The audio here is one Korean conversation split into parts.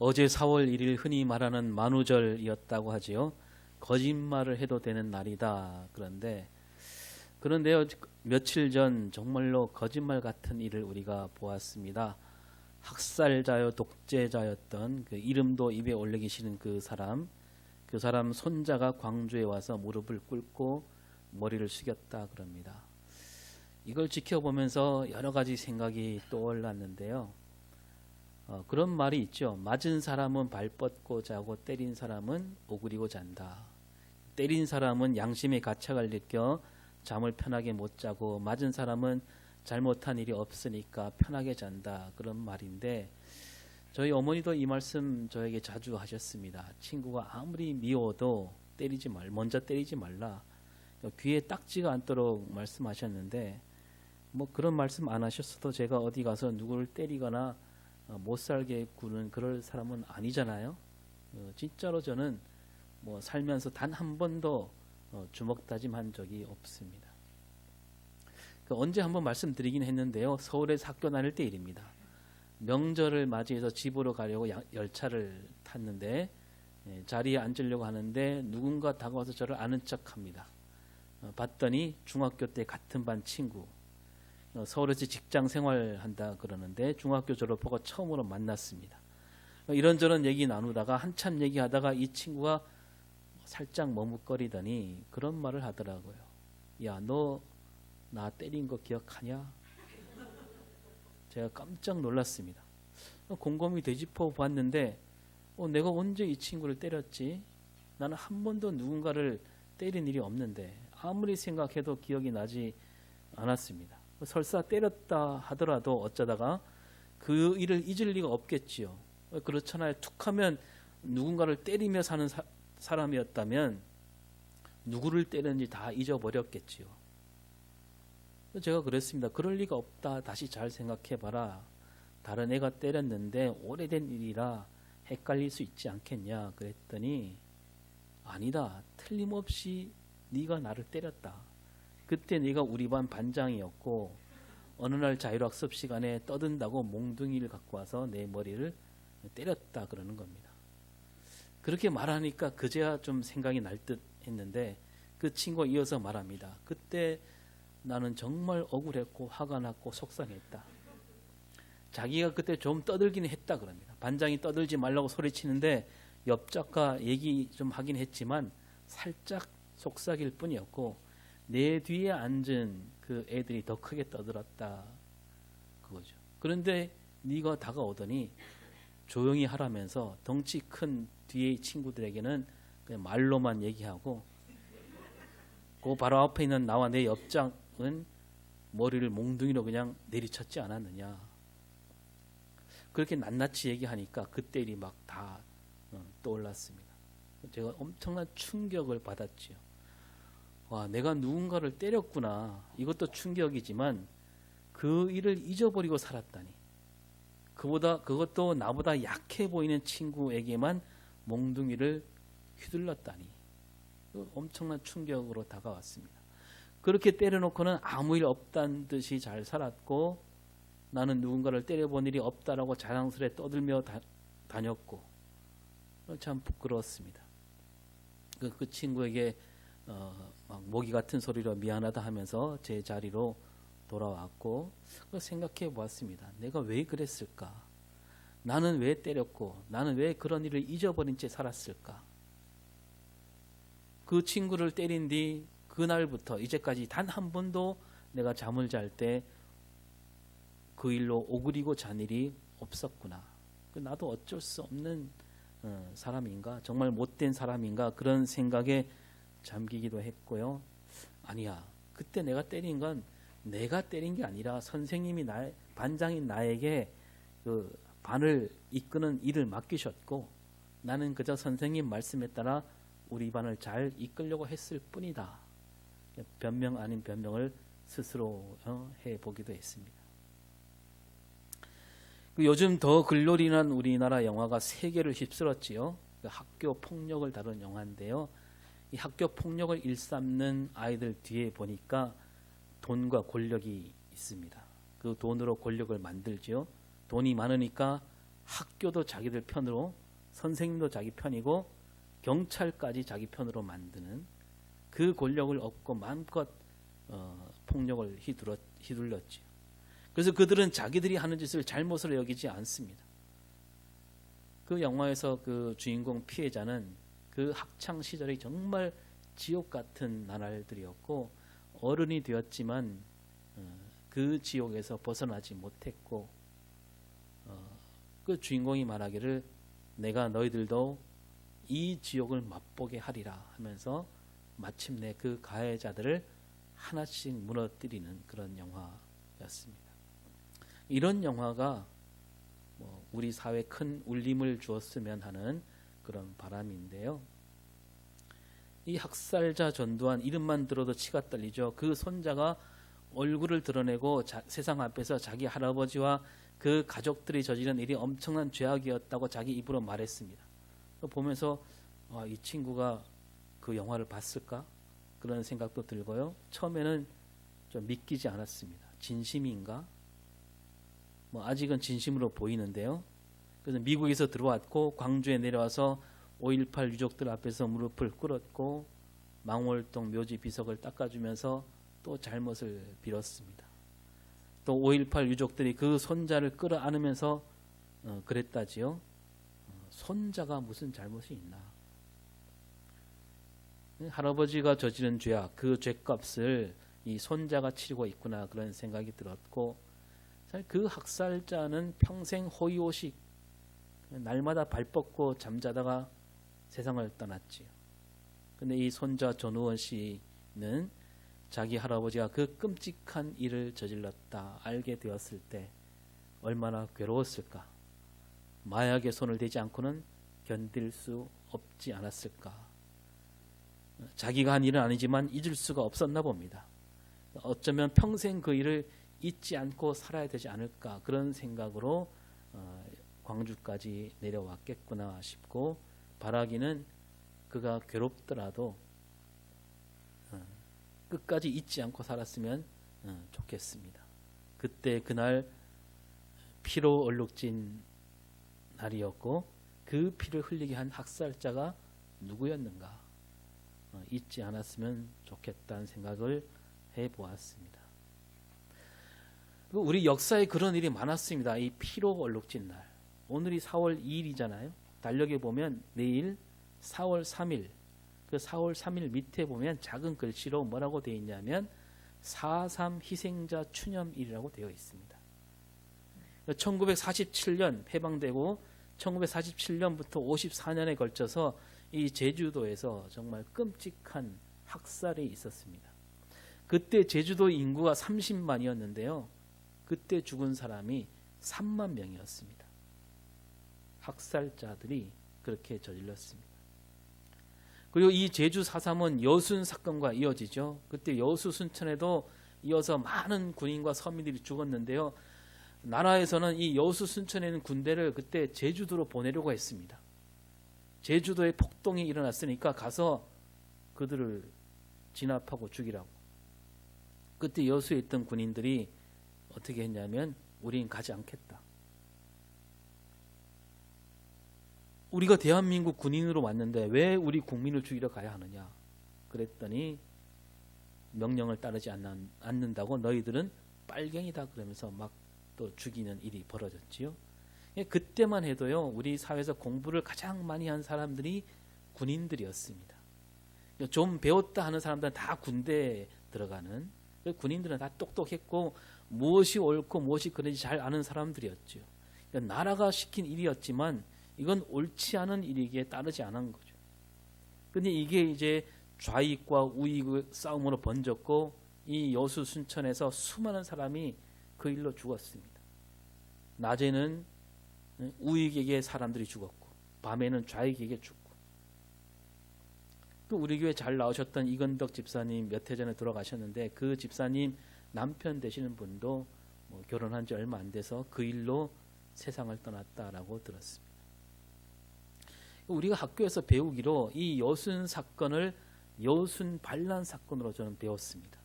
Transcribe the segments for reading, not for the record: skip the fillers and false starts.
어제 4월 1일 흔히 말하는 만우절이었다고 하지요. 거짓말을 해도 되는 날이다. 그런데요, 며칠 전 정말로 거짓말 같은 일을 우리가 보았습니다. 학살자요, 독재자였던 그 이름도 입에 올리기 싫은 그 사람 손자가 광주에 와서 무릎을 꿇고 머리를 숙였다 그럽니다. 이걸 지켜보면서 여러 가지 생각이 떠올랐는데요. 그런 말이 있죠. 맞은 사람은 발 뻗고 자고 때린 사람은 오그리고 잔다. 때린 사람은 양심의 가책을 느껴 잠을 편하게 못 자고 맞은 사람은 잘못한 일이 없으니까 편하게 잔다. 그런 말인데 저희 어머니도 이 말씀 저에게 자주 하셨습니다. 친구가 아무리 미워도 먼저 때리지 말라. 귀에 딱지가 않도록 말씀하셨는데 뭐 그런 말씀 안 하셨어도 제가 어디 가서 누구를 때리거나 못 살게 구는 그럴 사람은 아니잖아요. 진짜로 저는 뭐 살면서 단 한 번도 주먹 다짐한 적이 없습니다. 언제 한번 말씀드리긴 했는데요. 서울에서 학교 다닐 때 일입니다. 명절을 맞이해서 집으로 가려고 열차를 탔는데 자리에 앉으려고 하는데 누군가 다가와서 저를 아는 척합니다. 봤더니 중학교 때 같은 반 친구, 서울에서 직장 생활한다 그러는데 중학교 졸업하고 처음으로 만났습니다. 이런저런 얘기 나누다가 한참 얘기하다가 이 친구가 살짝 머뭇거리더니 그런 말을 하더라고요. 야, 너 나 때린 거 기억하냐? 제가 깜짝 놀랐습니다. 곰곰이 되짚어 봤는데 내가 언제 이 친구를 때렸지? 나는 한 번도 누군가를 때린 일이 없는데 아무리 생각해도 기억이 나지 않았습니다. 설사 때렸다 하더라도 어쩌다가 그 일을 잊을 리가 없겠지요. 그렇잖아요. 툭하면 누군가를 때리며 사는 사람이었다면 누구를 때렸는지 다 잊어버렸겠지요. 제가 그랬습니다. 그럴 리가 없다. 다시 잘 생각해봐라. 다른 애가 때렸는데 오래된 일이라 헷갈릴 수 있지 않겠냐 그랬더니 아니다. 틀림없이 네가 나를 때렸다. 그때 네가 우리 반 반장이었고 어느 날 자율학습 시간에 떠든다고 몽둥이를 갖고 와서 내 머리를 때렸다 그러는 겁니다. 그렇게 말하니까 그제야 좀 생각이 날 듯 했는데 그 친구가 이어서 말합니다. 그때 나는 정말 억울했고 화가 났고 속상했다. 자기가 그때 좀 떠들긴 했다 그럽니다. 반장이 떠들지 말라고 소리치는데 옆작과 얘기 좀 하긴 했지만 살짝 속삭일 뿐이었고 내 뒤에 앉은 그 애들이 더 크게 떠들었다 그거죠. 그런데 네가 다가오더니 조용히 하라면서 덩치 큰 뒤에 친구들에게는 그냥 말로만 얘기하고 그 바로 앞에 있는 나와 내 옆장은 머리를 몽둥이로 그냥 내리쳤지 않았느냐. 그렇게 낱낱이 얘기하니까 그때 일이 막 다 떠올랐습니다. 제가 엄청난 충격을 받았지요. 와, 내가 누군가를 때렸구나. 이것도 충격이지만 그 일을 잊어버리고 살았다니. 그것도 나보다 약해 보이는 친구에게만 몽둥이를 휘둘렀다니. 엄청난 충격으로 다가왔습니다. 그렇게 때려놓고는 아무 일 없다는 듯이 잘 살았고 나는 누군가를 때려본 일이 없다라고 자랑스레 떠들며 다녔고 참 부끄러웠습니다. 그 친구에게 막 모기 같은 소리로 미안하다 하면서 제 자리로 돌아왔고 생각해 보았습니다. 내가 왜 그랬을까? 나는 왜 때렸고 나는 왜 그런 일을 잊어버린 채 살았을까? 그 친구를 때린 뒤 그날부터 이제까지 단 한 번도 내가 잠을 잘 때 그 일로 오그리고 잔 일이 없었구나. 나도 어쩔 수 없는 사람인가? 정말 못된 사람인가? 그런 생각에 잠기기도 했고요. 아니야. 그때 내가 때린 건 내가 때린 게 아니라 선생님이 반장인 나에게 그 반을 이끄는 일을 맡기셨고 나는 그저 선생님 말씀에 따라 우리 반을 잘 이끌려고 했을 뿐이다. 변명 아닌 변명을 스스로 해보기도 했습니다. 요즘 더 글로리 난 우리나라 영화가 세계를 휩쓸었지요. 학교 폭력을 다룬 영화인데요. 이 학교 폭력을 일삼는 아이들 뒤에 보니까 돈과 권력이 있습니다. 그 돈으로 권력을 만들지요. 돈이 많으니까 학교도 자기들 편으로, 선생님도 자기 편이고 경찰까지 자기 편으로 만드는 그 권력을 얻고 마음껏 폭력을 휘둘렀지요. 그래서 그들은 자기들이 하는 짓을 잘못으로 여기지 않습니다. 그 영화에서 그 주인공 피해자는 그 학창 시절이 정말 지옥 같은 나날들이었고 어른이 되었지만 그 지옥에서 벗어나지 못했고 그 주인공이 말하기를 내가 너희들도 이 지옥을 맛보게 하리라 하면서 마침내 그 가해자들을 하나씩 무너뜨리는 그런 영화였습니다. 이런 영화가 우리 사회에 큰 울림을 주었으면 하는 그런 바람인데요. 이 학살자 전두환 이름만 들어도 치가 떨리죠. 그 손자가 얼굴을 드러내고 세상 앞에서 자기 할아버지와 그 가족들이 저지른 일이 엄청난 죄악이었다고 자기 입으로 말했습니다. 보면서 이 친구가 그 영화를 봤을까? 그런 생각도 들고요. 처음에는 좀 믿기지 않았습니다. 진심인가? 아직은 진심으로 보이는데요. 그래서 미국에서 들어왔고 광주에 내려와서 5.18 유족들 앞에서 무릎을 꿇었고 망월동 묘지 비석을 닦아주면서 또 잘못을 빌었습니다. 또 5.18 유족들이 그 손자를 끌어안으면서 그랬다지요. 손자가 무슨 잘못이 있나? 할아버지가 저지른 죄악, 그 죄값을 이 손자가 치르고 있구나 그런 생각이 들었고 그 학살자는 평생 호의호식 날마다 발 뻗고 잠자다가 세상을 떠났지요. 근데 이 손자 전우원 씨는 자기 할아버지가 그 끔찍한 일을 저질렀다 알게 되었을 때 얼마나 괴로웠을까. 마약에 손을 대지 않고는 견딜 수 없지 않았을까. 자기가 한 일은 아니지만 잊을 수가 없었나 봅니다. 어쩌면 평생 그 일을 잊지 않고 살아야 되지 않을까 그런 생각으로 광주까지 내려왔겠구나 싶고 바라기는 그가 괴롭더라도 끝까지 잊지 않고 살았으면 좋겠습니다. 그때 그날 피로 얼룩진 날이었고 그 피를 흘리게 한 학살자가 누구였는가 잊지 않았으면 좋겠다는 생각을 해보았습니다. 우리 역사에 그런 일이 많았습니다. 이 피로 얼룩진 날. 오늘이 4월 2일이잖아요. 달력에 보면 내일 4월 3일 그 4월 3일 밑에 보면 작은 글씨로 뭐라고 되어 있냐면 4.3 희생자 추념일이라고 되어 있습니다. 1947년 해방되고 1947년부터 54년에 걸쳐서 이 제주도에서 정말 끔찍한 학살이 있었습니다. 그때 제주도 인구가 30만이었는데요. 그때 죽은 사람이 3만 명이었습니다. 학살자들이 그렇게 저질렀습니다. 그리고 이 제주 4.3은 여순 사건과 이어지죠. 그때 여수 순천에도 이어서 많은 군인과 서민들이 죽었는데요. 나라에서는 이 여수 순천에 있는 군대를 그때 제주도로 보내려고 했습니다. 제주도에 폭동이 일어났으니까 가서 그들을 진압하고 죽이라고. 그때 여수에 있던 군인들이 어떻게 했냐면 우린 가지 않겠다. 우리가 대한민국 군인으로 왔는데 왜 우리 국민을 죽이러 가야 하느냐. 그랬더니 명령을 따르지 않는다고 너희들은 빨갱이다 그러면서 막 또 죽이는 일이 벌어졌지요. 그때만 해도요. 우리 사회에서 공부를 가장 많이 한 사람들이 군인들이었습니다. 좀 배웠다 하는 사람들은 다 군대에 들어가는 군인들은 다 똑똑했고 무엇이 옳고 무엇이 그런지 잘 아는 사람들이었죠. 나라가 시킨 일이었지만 이건 옳지 않은 일이기에 따르지 않은 거죠. 근데 이게 이제 좌익과 우익의 싸움으로 번졌고 이 여수 순천에서 수많은 사람이 그 일로 죽었습니다. 낮에는 우익에게 사람들이 죽었고 밤에는 좌익에게 죽고 또 우리 교회 잘 나오셨던 이건덕 집사님 몇 해 전에 돌아가셨는데 그 집사님 남편 되시는 분도 결혼한 지 얼마 안 돼서 그 일로 세상을 떠났다라고 들었습니다. 우리가 학교에서 배우기로 이 여순 사건을 여순 반란 사건으로 저는 배웠습니다.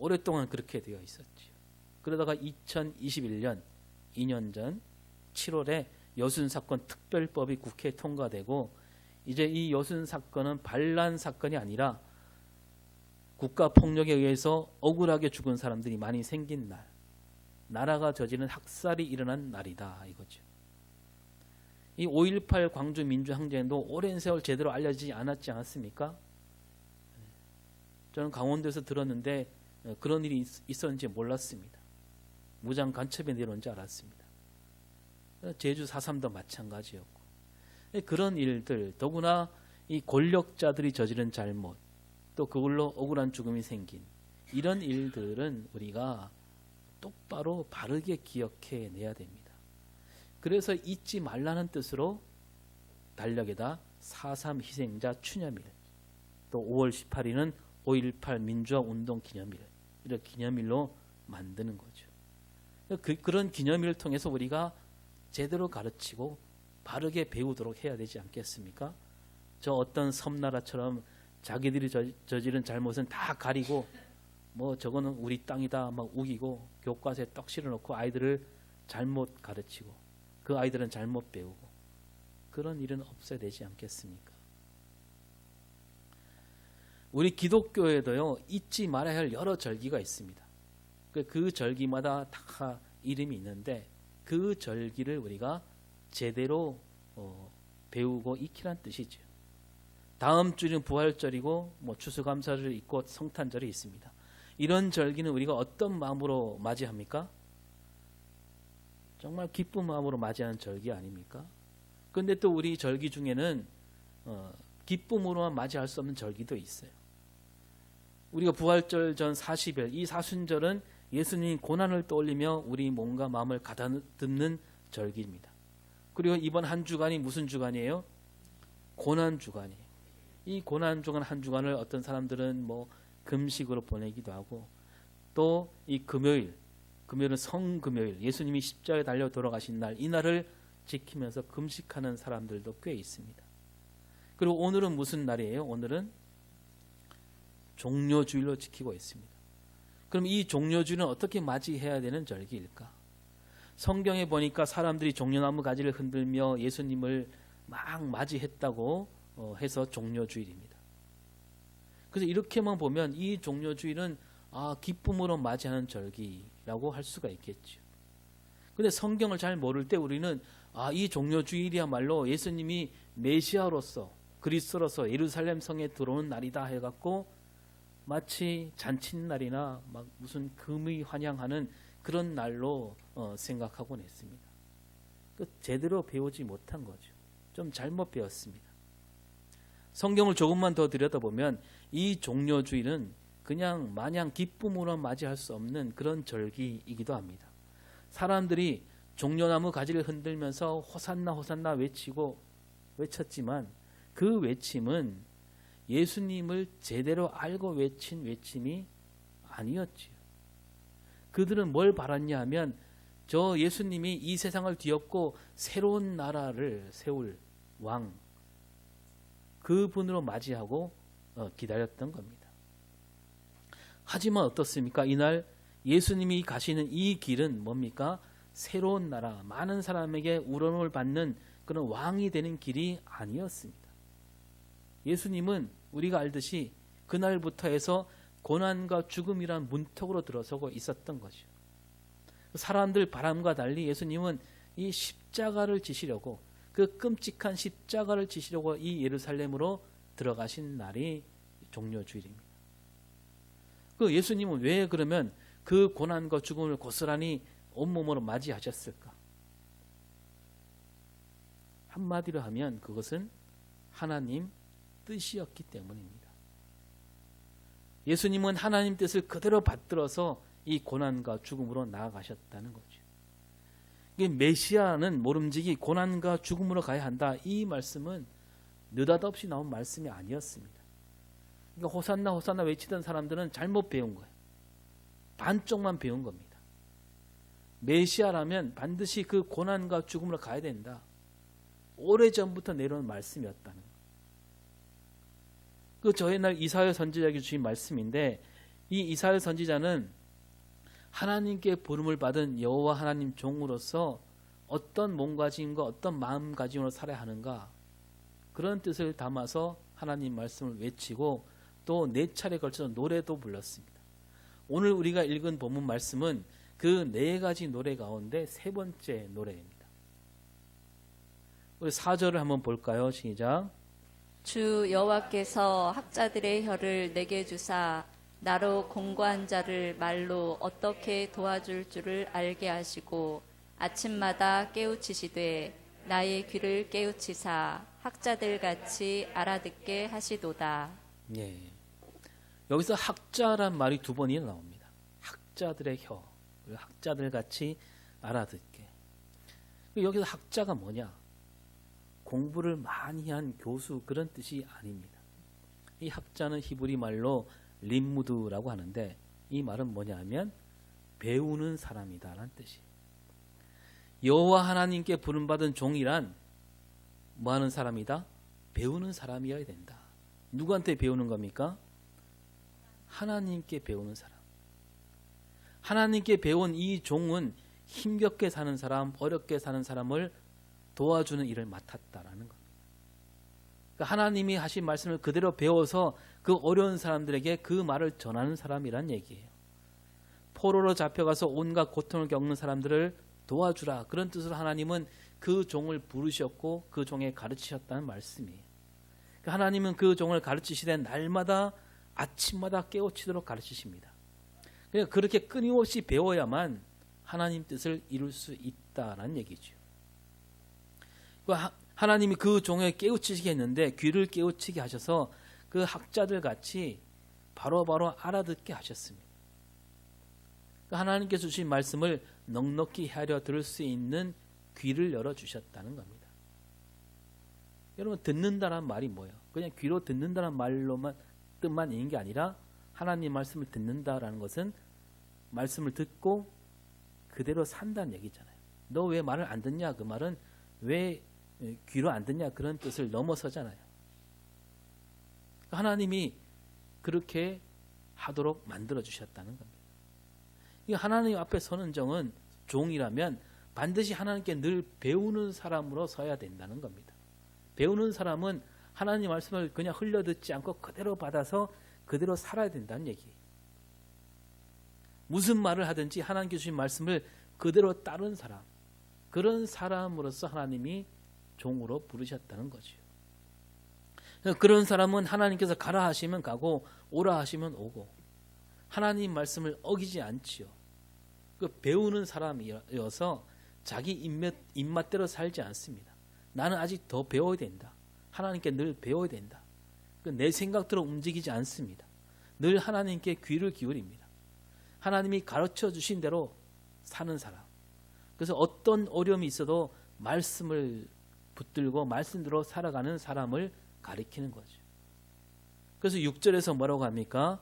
오랫동안 그렇게 되어 있었죠. 그러다가 2021년 2년 전 7월에 여순 사건 특별법이 국회에 통과되고 이제 이 여순 사건은 반란 사건이 아니라 국가 폭력에 의해서 억울하게 죽은 사람들이 많이 생긴 날, 나라가 저지른 학살이 일어난 날이다 이거죠. 이 5.18 광주 민주항쟁도 오랜 세월 제대로 알려지지 않았지 않았습니까? 저는 강원도에서 들었는데 그런 일이 있었는지 몰랐습니다. 무장 간첩에 내려온 줄 알았습니다. 제주 4.3도 마찬가지였고 그런 일들, 더구나 이 권력자들이 저지른 잘못, 또 그걸로 억울한 죽음이 생긴 이런 일들은 우리가 똑바로 바르게 기억해 내야 됩니다. 그래서 잊지 말라는 뜻으로 달력에다 4.3 희생자 추념일, 또 5월 18일은 5.18 민주화 운동 기념일, 이런 기념일로 만드는 거죠. 그런 기념일을 통해서 우리가 제대로 가르치고 바르게 배우도록 해야 되지 않겠습니까? 저 어떤 섬나라처럼 자기들이 저지른 잘못은 다 가리고 뭐 저거는 우리 땅이다 막 우기고 교과서에 떡 실어놓고 아이들을 잘못 가르치고 그 아이들은 잘못 배우고 그런 일은 없어야 되지 않겠습니까? 우리 기독교에도요 잊지 말아야 할 여러 절기가 있습니다. 그 절기마다 다 이름이 있는데 그 절기를 우리가 제대로 배우고 익히란 뜻이죠. 다음 주는 부활절이고 뭐 추수감사절이 있고 성탄절이 있습니다. 이런 절기는 우리가 어떤 마음으로 맞이합니까? 정말 기쁜 마음으로 맞이하는 절기 아닙니까? 그런데 또 우리 절기 중에는 기쁨으로만 맞이할 수 없는 절기도 있어요. 우리가 부활절 전 40일, 이 사순절은 예수님 고난을 떠올리며 우리 몸과 마음을 가다듬는 절기입니다. 그리고 이번 한 주간이 무슨 주간이에요? 고난 주간이에요. 이 고난 주간 한 주간을 어떤 사람들은 뭐 금식으로 보내기도 하고 또 이 금요일은 성금요일, 예수님이 십자가에 달려 돌아가신 날, 이 날을 지키면서 금식하는 사람들도 꽤 있습니다. 그리고 오늘은 무슨 날이에요? 오늘은 종료주일로 지키고 있습니다. 그럼 이 종료주일은 어떻게 맞이해야 되는 절기일까? 성경에 보니까 사람들이 종려나무 가지를 흔들며 예수님을 막 맞이했다고 해서 종료주일입니다. 그래서 이렇게만 보면 이 종료주일은 기쁨으로 맞이하는 절기라고 할 수가 있겠죠. 그런데 성경을 잘 모를 때 우리는 이 종료주일이야말로 예수님이 메시아로서 그리스도로서 예루살렘 성에 들어오는 날이다 해갖고 마치 잔칫날이나 막 무슨 금의 환영하는 그런 날로 생각하곤 했습니다. 제대로 배우지 못한 거죠. 좀 잘못 배웠습니다. 성경을 조금만 더 들여다보면 이 종료주일은 그냥 마냥 기쁨으로 맞이할 수 없는 그런 절기이기도 합니다. 사람들이 종려나무 가지를 흔들면서 호산나 호산나 외쳤지만 그 외침은 예수님을 제대로 알고 외친 외침이 아니었지요. 그들은 뭘 바랐냐 하면 저 예수님이 이 세상을 뒤엎고 새로운 나라를 세울 왕, 그분으로 맞이하고 기다렸던 겁니다. 하지만 어떻습니까? 이날 예수님이 가시는 이 길은 뭡니까? 새로운 나라, 많은 사람에게 우러nom을 받는 그런 왕이 되는 길이 아니었습니다. 예수님은 우리가 알듯이 그날부터 해서 고난과 죽음이란 문턱으로 들어서고 있었던 거죠. 사람들 바람과 달리 예수님은 이 십자가를 지시려고, 그 끔찍한 십자가를 지시려고 이 예루살렘으로 들어가신 날이 종료주일입니다. 그 예수님은 왜 그러면 그 고난과 죽음을 고스란히 온몸으로 맞이하셨을까? 한마디로 하면 그것은 하나님 뜻이었기 때문입니다. 예수님은 하나님 뜻을 그대로 받들어서 이 고난과 죽음으로 나아가셨다는 거죠. 메시아는 모름지기 고난과 죽음으로 가야 한다, 이 말씀은 느닷없이 나온 말씀이 아니었습니다. 그러니까 호산나 호산나 외치던 사람들은 잘못 배운 거예요. 반쪽만 배운 겁니다. 메시아라면 반드시 그 고난과 죽음으로 가야 된다, 오래전부터 내려온 말씀이었다는 거예요. 그 저의 날 이사야 선지자에게 주신 말씀인데, 이 이사야 선지자는 하나님께 부름을 받은 여호와 하나님 종으로서 어떤 몸가짐과 어떤 마음가짐으로 살아야 하는가, 그런 뜻을 담아서 하나님 말씀을 외치고 또 4차례 걸쳐서 노래도 불렀습니다. 오늘 우리가 읽은 본문 말씀은 그 4가지 노래 가운데 3번째 노래입니다. 우리 4절을 한번 볼까요? 시작. 주 여호와께서 학자들의 혀를 내게 주사 나로 공고한 자를 말로 어떻게 도와줄 줄을 알게 하시고 아침마다 깨우치시되 나의 귀를 깨우치사 학자들 같이 알아듣게 하시도다. 예. 여기서 학자란 말이 2번이나 나옵니다. 학자들의 혀, 학자들 같이 알아듣게. 여기서 학자가 뭐냐? 공부를 많이 한 교수, 그런 뜻이 아닙니다. 이 학자는 히브리 말로 림무드라고 하는데, 이 말은 뭐냐 하면 배우는 사람이다라는 뜻이에요. 여호와 하나님께 부름받은 종이란 뭐 하는 사람이다? 배우는 사람이어야 된다. 누구한테 배우는 겁니까? 하나님께 배우는 사람. 하나님께 배운 이 종은 힘겹게 사는 사람, 어렵게 사는 사람을 도와주는 일을 맡았다라는 겁니다. 그러니까 하나님이 하신 말씀을 그대로 배워서 그 어려운 사람들에게 그 말을 전하는 사람이란 얘기예요. 포로로 잡혀가서 온갖 고통을 겪는 사람들을 도와주라, 그런 뜻으로 하나님은 그 종을 부르셨고 그 종에 가르치셨다는 말씀이에요. 그러니까 하나님은 그 종을 가르치시되 날마다 아침마다 깨우치도록 가르치십니다. 그러니까 그렇게 끊임없이 배워야만 하나님 뜻을 이룰 수 있다는 얘기죠. 하나님이 그 종을 깨우치시게 했는데 귀를 깨우치게 하셔서 그 학자들 같이 바로바로 알아듣게 하셨습니다. 하나님께서 주신 말씀을 넉넉히 헤아려 들을 수 있는 귀를 열어주셨다는 겁니다. 여러분, 듣는다는 말이 뭐예요? 그냥 귀로 듣는다는 말로만 뜻만 있는 게 아니라 하나님 말씀을 듣는다라는 것은 말씀을 듣고 그대로 산다는 얘기잖아요. 너 왜 말을 안 듣냐? 그 말은 왜 귀로 안 듣냐? 그런 뜻을 넘어서잖아요. 하나님이 그렇게 하도록 만들어 주셨다는 겁니다. 이 하나님 앞에 서는 정은 종이라면 반드시 하나님께 늘 배우는 사람으로 서야 된다는 겁니다. 배우는 사람은 하나님 말씀을 그냥 흘려듣지 않고 그대로 받아서 그대로 살아야 된다는 얘기예요. 무슨 말을 하든지 하나님께 주신 말씀을 그대로 따른 사람, 그런 사람으로서 하나님이 종으로 부르셨다는 거죠. 그런 사람은 하나님께서 가라 하시면 가고 오라 하시면 오고 하나님 말씀을 어기지 않지요. 그 배우는 사람이어서 자기 입맛대로 살지 않습니다. 나는 아직 더 배워야 된다. 하나님께 늘 배워야 된다. 내 생각대로 움직이지 않습니다. 늘 하나님께 귀를 기울입니다. 하나님이 가르쳐 주신 대로 사는 사람. 그래서 어떤 어려움이 있어도 말씀을 붙들고 말씀대로 살아가는 사람을 가리키는 거죠. 그래서 6절에서 뭐라고 합니까?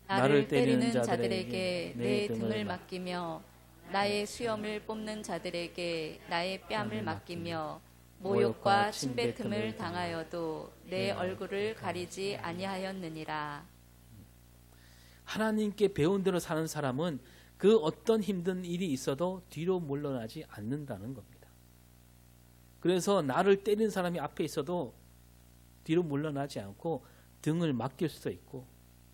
나를 때리는 자들에게 내 등을 맡기며 나의 수염을 뽑는 자들에게 나의 뺨을 맡기며 모욕과 침뱉음을 당하여도 내 얼굴을 가리지 아니하였느니라. 하나님께 배운 대로 사는 사람은 그 어떤 힘든 일이 있어도 뒤로 물러나지 않는다는 겁니다. 그래서 나를 때리는 사람이 앞에 있어도 뒤로 물러나지 않고 등을 맡길 수도 있고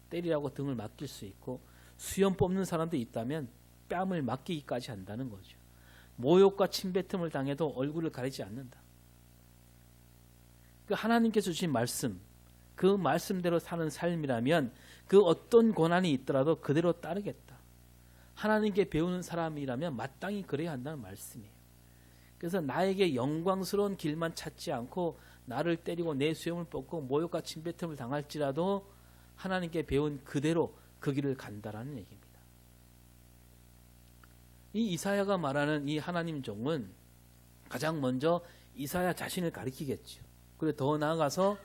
때리라고 등을 맡길 수 있고 수염 뽑는 사람도 있다면 뺨을 맡기기까지 한다는 거죠. 모욕과 침뱉음을 당해도 얼굴을 가리지 않는다. 그 하나님께서 주신 말씀, 그 말씀대로 사는 삶이라면 그 어떤 고난이 있더라도 그대로 따르겠다. 하나님께 배우는 사람이라면 마땅히 그래야 한다는 말씀이에요. 그래서 나에게 영광스러운 길만 찾지 않고 나를 때리고 내 수염을 뽑고 모욕과 침뱉음을 당할지라도 하나님께 배운 그대로 그 길을 간다라는 얘기입니다. 이 이사야가 말하는 이 하나님 종은 가장 먼저 이사야 자신을 가리키겠죠. 그리고 더 나아가서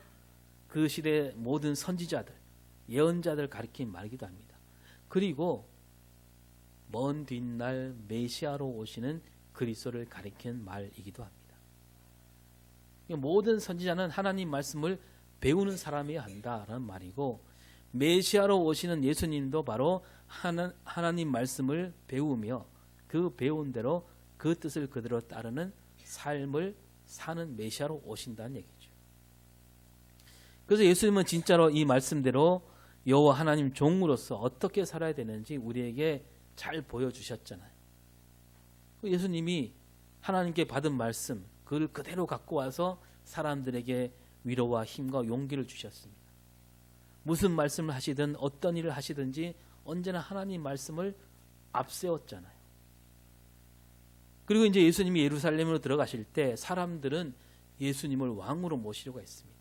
그 시대의 모든 선지자들, 예언자들을 가리킨 말이기도 합니다. 그리고 먼 뒷날 메시아로 오시는 그리스도를 가리키는 말이기도 합니다. 모든 선지자는 하나님 말씀을 배우는 사람이어야 한다라는 말이고 메시아로 오시는 예수님도 바로 하나님 말씀을 배우며 그 배운 대로 그 뜻을 그대로 따르는 삶을 사는 메시아로 오신다는 얘기죠. 그래서 예수님은 진짜로 이 말씀대로 여호와 하나님 종으로서 어떻게 살아야 되는지 우리에게 잘 보여주셨잖아요. 예수님이 하나님께 받은 말씀 그걸 그대로 갖고 와서 사람들에게 위로와 힘과 용기를 주셨습니다. 무슨 말씀을 하시든 어떤 일을 하시든지 언제나 하나님 말씀을 앞세웠잖아요. 그리고 이제 예수님이 예루살렘으로 들어가실 때 사람들은 예수님을 왕으로 모시려고 했습니다.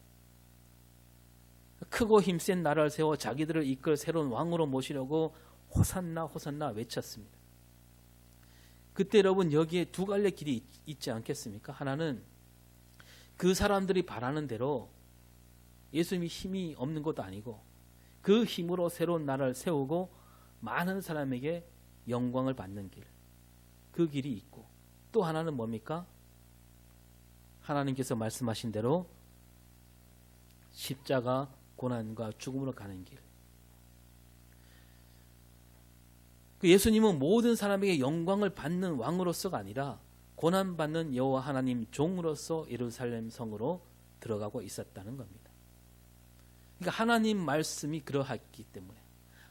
크고 힘센 나라를 세워 자기들을 이끌 새로운 왕으로 모시려고 호산나 호산나 외쳤습니다. 그때 여러분 여기에 두 갈래 길이 있지 않겠습니까? 하나는 그 사람들이 바라는 대로 예수님이 힘이 없는 것도 아니고 그 힘으로 새로운 나라를 세우고 많은 사람에게 영광을 받는 길, 그 길이 있고, 또 하나는 뭡니까? 하나님께서 말씀하신 대로 십자가 고난과 죽음으로 가는 길. 그 예수님은 모든 사람에게 영광을 받는 왕으로서가 아니라 고난받는 여호와 하나님 종으로서 예루살렘 성으로 들어가고 있었다는 겁니다. 그러니까 하나님 말씀이 그러했기 때문에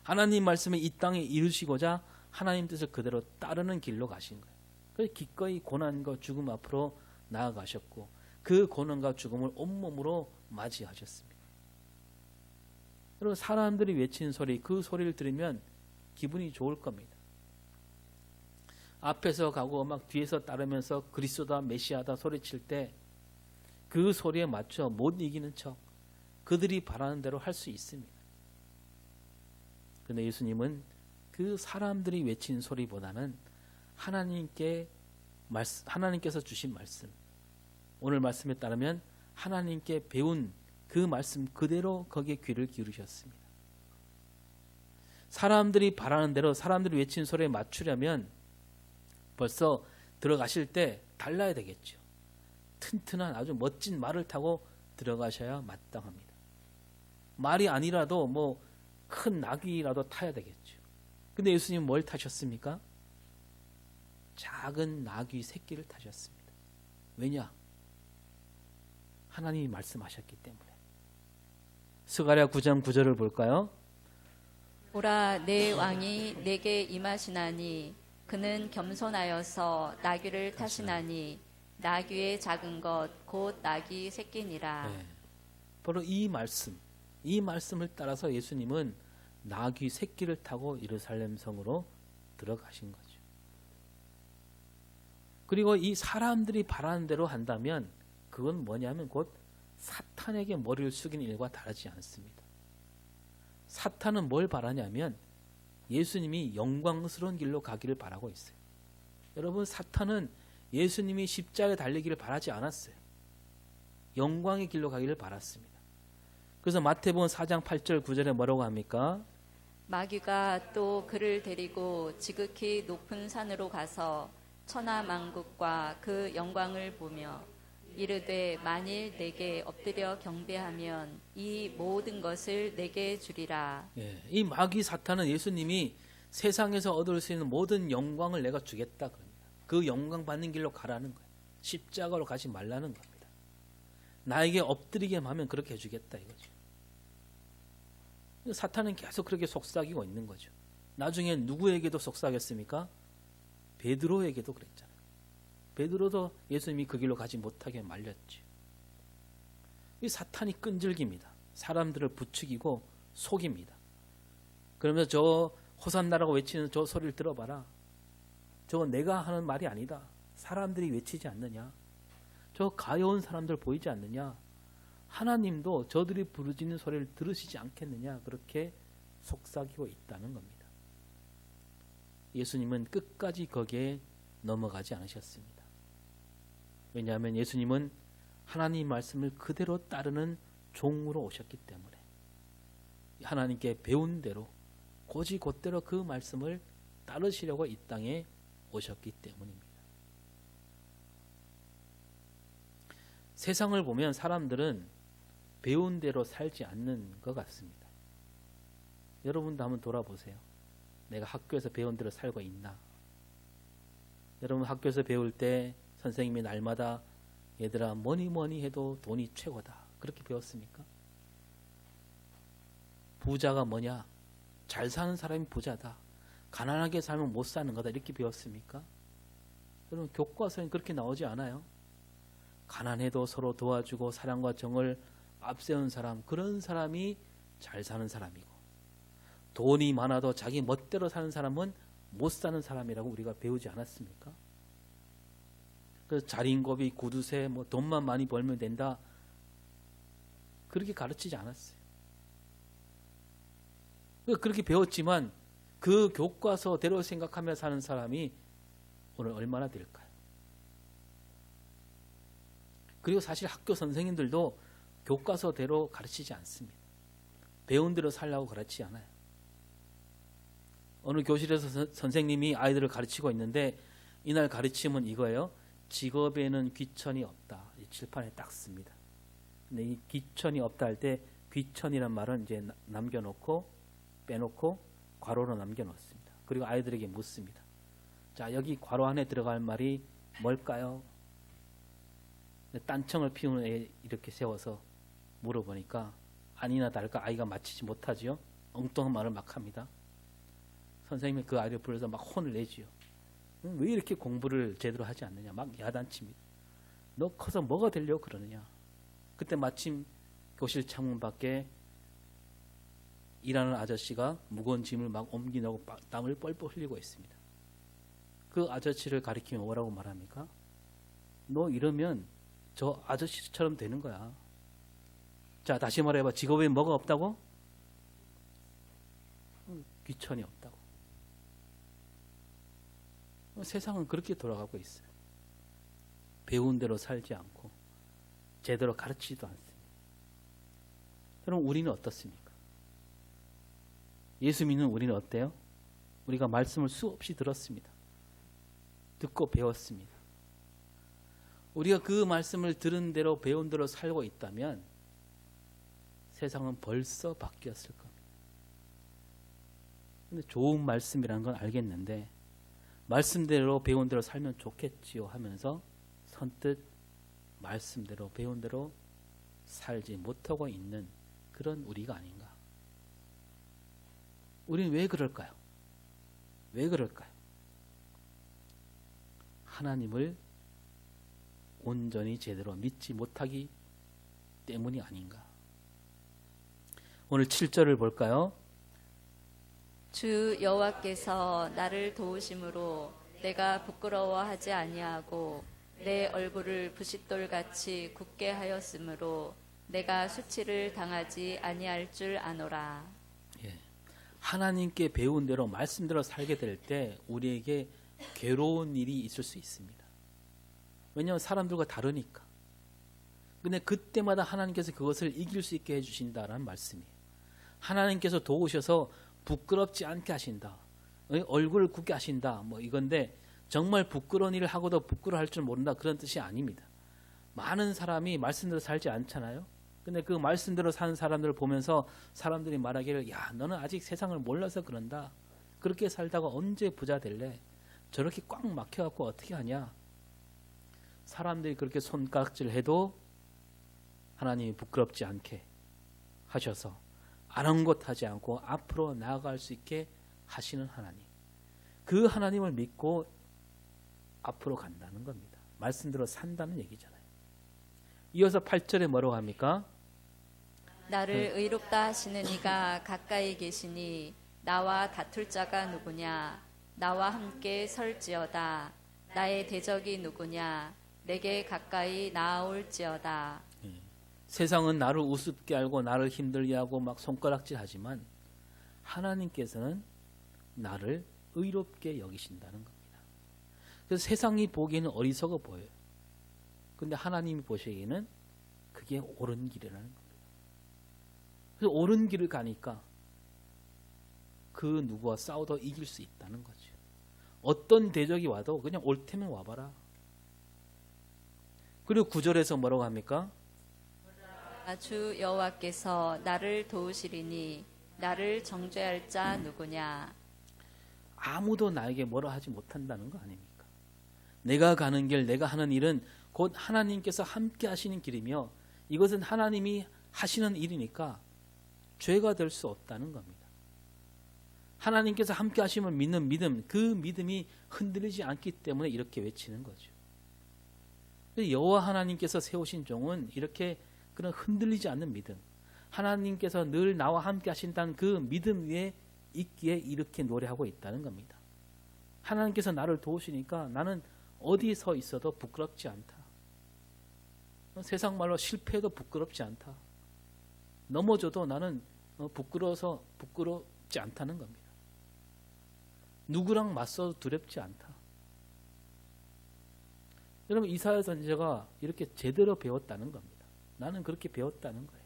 하나님 말씀을 이 땅에 이루시고자 하나님 뜻을 그대로 따르는 길로 가신 거예요. 그래서 기꺼이 고난과 죽음 앞으로 나아가셨고 그 고난과 죽음을 온몸으로 맞이하셨습니다. 여러분 사람들이 외치는 소리, 그 소리를 들으면 기분이 좋을 겁니다. 앞에서 가고 막 뒤에서 따르면서 그리스도다 메시아다 소리칠 때 그 소리에 맞춰 못 이기는 척 그들이 바라는 대로 할 수 있습니다. 그런데 예수님은 그 사람들이 외친 소리보다는 하나님께서 주신 말씀, 오늘 말씀에 따르면 하나님께 배운 그 말씀 그대로 거기에 귀를 기울이셨습니다. 사람들이 바라는 대로 사람들이 외친 소리에 맞추려면 벌써 들어가실 때 달라야 되겠죠. 튼튼한 아주 멋진 말을 타고 들어가셔야 마땅합니다. 말이 아니라도 뭐 큰 나귀라도 타야 되겠죠. 근데 예수님은 뭘 타셨습니까? 작은 나귀 새끼를 타셨습니다. 왜냐? 하나님이 말씀하셨기 때문에. 스가랴 9장 9절을 볼까요? 보라 내 왕이 내게 임하시나니 그는 겸손하여서 나귀를 타시나니 나귀의 작은 것 곧 나귀 새끼니라. 네. 바로 이 말씀을 따라서 예수님은 나귀 새끼를 타고 예루살렘 성으로 들어가신 거죠. 그리고 이 사람들이 바라는 대로 한다면 그건 뭐냐면 곧 사탄에게 머리를 숙이는 일과 다르지 않습니다. 사탄은 뭘 바라냐면 예수님이 영광스러운 길로 가기를 바라고 있어요. 여러분 사탄은 예수님이 십자가에 달리기를 바라지 않았어요. 영광의 길로 가기를 바랐습니다. 그래서 마태복음 4장 8절 9절에 뭐라고 합니까? 마귀가 또 그를 데리고 지극히 높은 산으로 가서 천하만국과 그 영광을 보며 이르되 만일 내게 엎드려 경배하면 이 모든 것을 내게 주리라. 예, 이 마귀 사탄은 예수님이 세상에서 얻을 수 있는 모든 영광을 내가 주겠다 그럽니다. 그 영광 받는 길로 가라는 거예요. 십자가로 가지 말라는 겁니다. 나에게 엎드리게 하면 그렇게 해주겠다 이거죠. 사탄은 계속 그렇게 속삭이고 있는 거죠. 나중에 누구에게도 속삭였습니까? 베드로에게도 그랬잖아요. 베드로도 예수님이 그 길로 가지 못하게 말렸죠. 이 사탄이 끈질깁니다. 사람들을 부추기고 속입니다. 그러면서 저 호산나라고 외치는 저 소리를 들어봐라. 저건 내가 하는 말이 아니다. 사람들이 외치지 않느냐. 저 가여운 사람들 보이지 않느냐. 하나님도 저들이 부르짖는 소리를 들으시지 않겠느냐. 그렇게 속삭이고 있다는 겁니다. 예수님은 끝까지 거기에 넘어가지 않으셨습니다. 왜냐하면 예수님은 하나님 말씀을 그대로 따르는 종으로 오셨기 때문에 하나님께 배운 대로 곧이곧대로 그 말씀을 따르시려고 이 땅에 오셨기 때문입니다. 세상을 보면 사람들은 배운 대로 살지 않는 것 같습니다. 여러분도 한번 돌아보세요. 내가 학교에서 배운 대로 살고 있나? 여러분 학교에서 배울 때 선생님이 날마다 얘들아 뭐니 뭐니 해도 돈이 최고다. 그렇게 배웠습니까? 부자가 뭐냐? 잘 사는 사람이 부자다. 가난하게 살면 못 사는 거다. 이렇게 배웠습니까? 여러분 교과서엔 그렇게 나오지 않아요. 가난해도 서로 도와주고 사랑과 정을 앞세운 사람, 그런 사람이 잘 사는 사람이고, 돈이 많아도 자기 멋대로 사는 사람은 못 사는 사람이라고 우리가 배우지 않았습니까? 그래서 자린고비, 구두쇠, 뭐 돈만 많이 벌면 된다, 그렇게 가르치지 않았어요. 그렇게 배웠지만 그 교과서대로 생각하며 사는 사람이 오늘 얼마나 될까요? 그리고 사실 학교 선생님들도 교과서대로 가르치지 않습니다. 배운 대로 살라고 가르치지 않아요. 어느 교실에서 선생님이 아이들을 가르치고 있는데 이날 가르침은 이거예요. 직업에는 귀천이 없다. 칠판에 딱 씁니다. 근데 이 귀천이 없다 할 때 귀천이란 말은 이제 남겨놓고 빼놓고 괄호로 남겨놓습니다. 그리고 아이들에게 묻습니다. 자, 여기 괄호 안에 들어갈 말이 뭘까요? 딴청을 피우는 애 이렇게 세워서 물어보니까 아니나 다를까 아이가 맞히지 못하지요. 엉뚱한 말을 막 합니다. 선생님이 그 아이를 불러서 막 혼을 내지요. 왜 이렇게 공부를 제대로 하지 않느냐, 막 야단칩니다. 너 커서 뭐가 되려고 그러느냐. 그때 마침 교실 창문 밖에 일하는 아저씨가 무거운 짐을 막 옮기려고 땀을 뻘뻘 흘리고 있습니다. 그 아저씨를 가리키면 뭐라고 말합니까? 너 이러면 저 아저씨처럼 되는 거야. 자, 다시 말해봐. 직업에 뭐가 없다고? 귀천이 없다고. 세상은 그렇게 돌아가고 있어요. 배운 대로 살지 않고 제대로 가르치지도 않습니다. 그럼 우리는 어떻습니까? 예수 믿는 우리는 어때요? 우리가 말씀을 수없이 들었습니다. 듣고 배웠습니다. 우리가 그 말씀을 들은 대로 배운 대로 살고 있다면 세상은 벌써 바뀌었을 겁니다. 근데 좋은 말씀이라는 건 알겠는데 말씀대로 배운 대로 살면 좋겠지요 하면서 선뜻 말씀대로 배운 대로 살지 못하고 있는 그런 우리가 아닌가. 우리는 왜 그럴까요? 왜 그럴까요? 하나님을 온전히 제대로 믿지 못하기 때문이 아닌가. 오늘 7절을 볼까요? 주 여호와께서 나를 도우심으로 내가 부끄러워하지 아니하고 내 얼굴을 부싯돌같이 굳게 하였으므로 내가 수치를 당하지 아니할 줄 아노라. 예. 하나님께 배운 대로 말씀대로 살게 될 때 우리에게 괴로운 일이 있을 수 있습니다. 왜냐하면 사람들과 다르니까. 근데 그때마다 하나님께서 그것을 이길 수 있게 해주신다는 말씀이에요. 하나님께서 도우셔서 부끄럽지 않게 하신다. 얼굴을 굳게 하신다. 뭐 이건데 정말 부끄러운 일을 하고도 부끄러워할 줄 모른다. 그런 뜻이 아닙니다. 많은 사람이 말씀대로 살지 않잖아요. 근데 그 말씀대로 사는 사람들을 보면서 사람들이 말하기를 야 너는 아직 세상을 몰라서 그런다. 그렇게 살다가 언제 부자 될래? 저렇게 꽉 막혀갖고 어떻게 하냐? 사람들이 그렇게 손가락질해도 하나님이 부끄럽지 않게 하셔서 아랑곳하지 않고 앞으로 나아갈 수 있게 하시는 하나님. 그 하나님을 믿고 앞으로 간다는 겁니다. 말씀대로 산다는 얘기잖아요. 이어서 8절에 뭐라고 합니까? 나를 의롭다 하시는 이가 가까이 계시니 나와 다툴 자가 누구냐? 나와 함께 설지어다. 나의 대적이 누구냐? 내게 가까이 나아올지어다. 세상은 나를 우습게 알고 나를 힘들게 하고 막 손가락질 하지만 하나님께서는 나를 의롭게 여기신다는 겁니다. 그래서 세상이 보기에는 어리석어 보여요. 근데 하나님이 보시기에는 그게 옳은 길이라는 겁니다. 그래서 옳은 길을 가니까 그 누구와 싸워도 이길 수 있다는 거죠. 어떤 대적이 와도 그냥 올 테면 와봐라. 그리고 9절에서 뭐라고 합니까? 주 여호와께서 나를 도우시리니 나를 정죄할 자 누구냐? 아무도 나에게 뭐라 하지 못한다는 거 아닙니까? 내가 가는 길, 내가 하는 일은 곧 하나님께서 함께 하시는 길이며 이것은 하나님이 하시는 일이니까 죄가 될 수 없다는 겁니다. 하나님께서 함께 하심을 믿는 믿음, 그 믿음이 흔들리지 않기 때문에 이렇게 외치는 거죠. 여호와 하나님께서 세우신 종은 이렇게 그런 흔들리지 않는 믿음, 하나님께서 늘 나와 함께 하신다는 그 믿음 위에 있기에 이렇게 노래하고 있다는 겁니다. 하나님께서 나를 도우시니까 나는 어디 서 있어도 부끄럽지 않다. 세상 말로 실패해도 부끄럽지 않다. 넘어져도 나는 부끄러워서 부끄럽지 않다는 겁니다. 누구랑 맞서도 두렵지 않다. 여러분 이사야 선지자가 이렇게 제대로 배웠다는 겁니다. 나는 그렇게 배웠다는 거예요.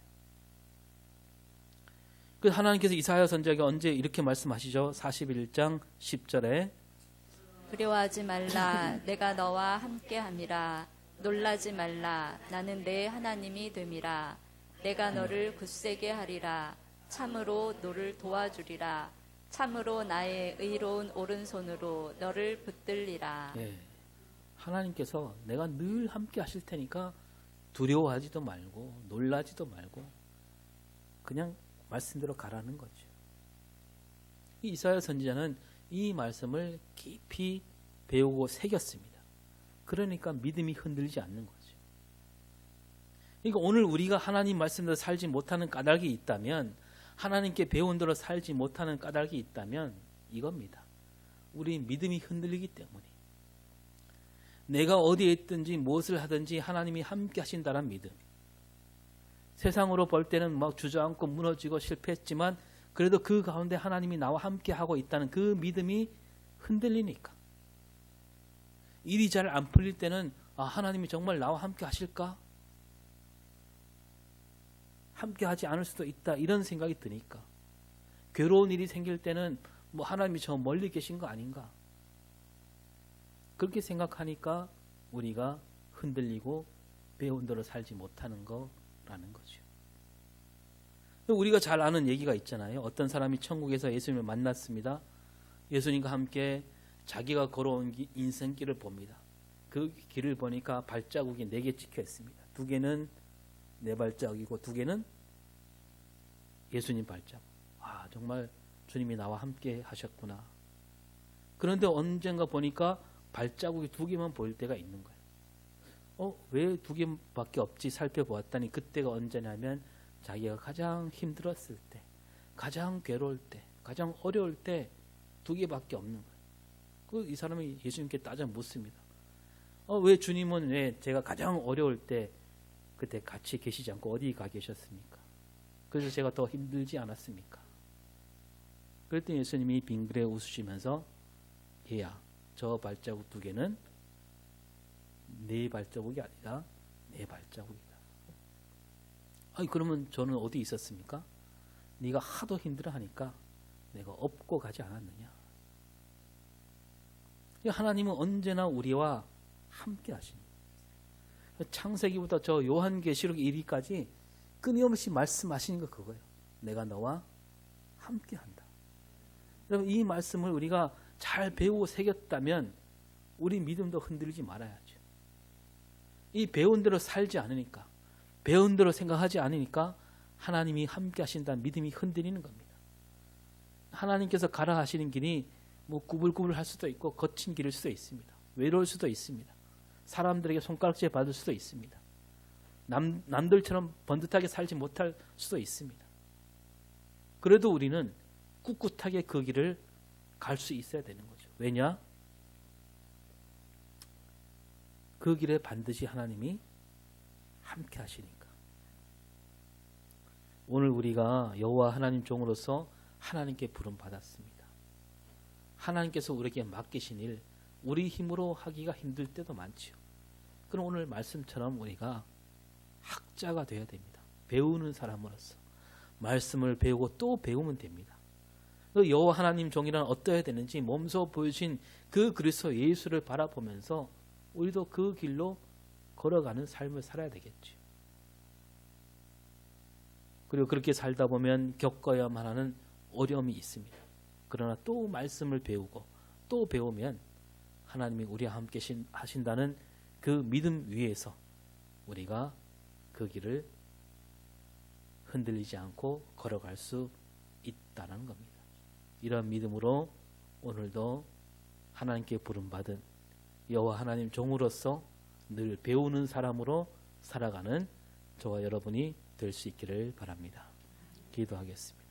그 하나님께서 이사야 선지자에게 언제 이렇게 말씀하시죠? 41장 10절에 두려워하지 말라 내가 너와 함께함이라 놀라지 말라 나는 내 하나님이 됨이라 내가 너를 굳세게 하리라 참으로 너를 도와주리라 참으로 나의 의로운 오른손으로 너를 붙들리라. 예, 하나님께서 내가 늘 함께 하실 테니까 두려워하지도 말고 놀라지도 말고 그냥 말씀대로 가라는 거죠. 이 이사야 선지자는 이 말씀을 깊이 배우고 새겼습니다. 그러니까 믿음이 흔들리지 않는 거죠. 그러니까 오늘 우리가 하나님 말씀대로 살지 못하는 까닭이 있다면, 하나님께 배운 대로 살지 못하는 까닭이 있다면 이겁니다. 우리 믿음이 흔들리기 때문에, 내가 어디에 있든지 무엇을 하든지 하나님이 함께 하신다는 믿음. 세상으로 볼 때는 막 주저앉고 무너지고 실패했지만 그래도 그 가운데 하나님이 나와 함께 하고 있다는 그 믿음이 흔들리니까, 일이 잘 안 풀릴 때는 하나님이 정말 나와 함께 하실까? 함께 하지 않을 수도 있다, 이런 생각이 드니까, 괴로운 일이 생길 때는 하나님이 저 멀리 계신 거 아닌가, 그렇게 생각하니까 우리가 흔들리고 배운 대로 살지 못하는 거라는 거죠. 우리가 잘 아는 얘기가 있잖아요. 어떤 사람이 천국에서 예수님을 만났습니다. 예수님과 함께 자기가 걸어온 인생길을 봅니다. 그 길을 보니까 발자국이 4개 찍혀 있습니다. 2개는 내 발자국이고 2개는 예수님 발자국. 정말 주님이 나와 함께 하셨구나. 그런데 언젠가 보니까 발자국이 2개만 보일 때가 있는 거예요. 왜 2개밖에 없지 살펴보았더니 그때가 언제냐면 자기가 가장 힘들었을 때, 가장 괴로울 때, 가장 어려울 때 2개밖에 없는 거예요. 이 사람이 예수님께 따져 묻습니다. 왜 주님은 왜 제가 가장 어려울 때 그때 같이 계시지 않고 어디 가 계셨습니까? 그래서 제가 더 힘들지 않았습니까? 그랬더니 예수님이 빙그레 웃으시면서, 얘야, 저 발자국 2개는 네 발자국이 아니라 내 발자국이다. 그러면 저는 어디 있었습니까? 네가 하도 힘들어하니까 내가 업고 가지 않았느냐. 하나님은 언제나 우리와 함께 하십니다. 창세기부터 저 요한계시록 1위까지 끊임없이 말씀하시는 거 그거예요. 내가 너와 함께 한다. 여러분, 이 말씀을 우리가 잘 배우고 새겼다면 우리 믿음도 흔들리지 말아야죠. 이 배운 대로 살지 않으니까, 배운 대로 생각하지 않으니까 하나님이 함께 하신다는 믿음이 흔들리는 겁니다. 하나님께서 가라 하시는 길이 구불구불 할 수도 있고 거친 길일 수도 있습니다. 외로울 수도 있습니다. 사람들에게 손가락질 받을 수도 있습니다. 남들처럼 번듯하게 살지 못할 수도 있습니다. 그래도 우리는 꿋꿋하게 그 길을 갈 수 있어야 되는 거죠. 왜냐? 그 길에 반드시 하나님이 함께 하시니까. 오늘 우리가 여호와 하나님 종으로서 하나님께 부름 받았습니다. 하나님께서 우리에게 맡기신 일, 우리 힘으로 하기가 힘들 때도 많지요. 그럼 오늘 말씀처럼 우리가 학자가 되어야 됩니다. 배우는 사람으로서 말씀을 배우고 또 배우면 됩니다. 여호와 하나님 종이란 어떠해야 되는지 몸소 보여주신 그 그리스도 예수를 바라보면서 우리도 그 길로 걸어가는 삶을 살아야 되겠죠. 그리고 그렇게 살다 보면 겪어야만 하는 어려움이 있습니다. 그러나 또 말씀을 배우고 또 배우면 하나님이 우리와 함께 하신다는 그 믿음 위에서 우리가 그 길을 흔들리지 않고 걸어갈 수 있다는 겁니다. 이런 믿음으로 오늘도 하나님께 부름받은 여호와 하나님 종으로서 늘 배우는 사람으로 살아가는 저와 여러분이 될 수 있기를 바랍니다. 기도하겠습니다.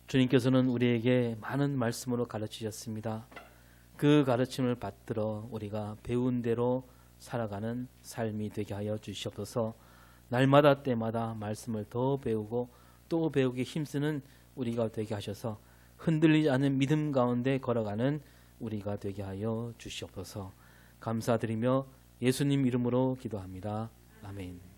주님께서는 우리에게 많은 말씀으로 가르치셨습니다. 그 가르침을 받들어 우리가 배운 대로 살아가는 삶이 되게 하여 주시옵소서. 날마다 때마다 말씀을 더 배우고 또 배우기 힘쓰는 우리가 되게 하셔서 흔들리지 않는 믿음 가운데 걸어가는 우리가 되게 하여 주시옵소서. 감사드리며 예수님 이름으로 기도합니다. 아멘.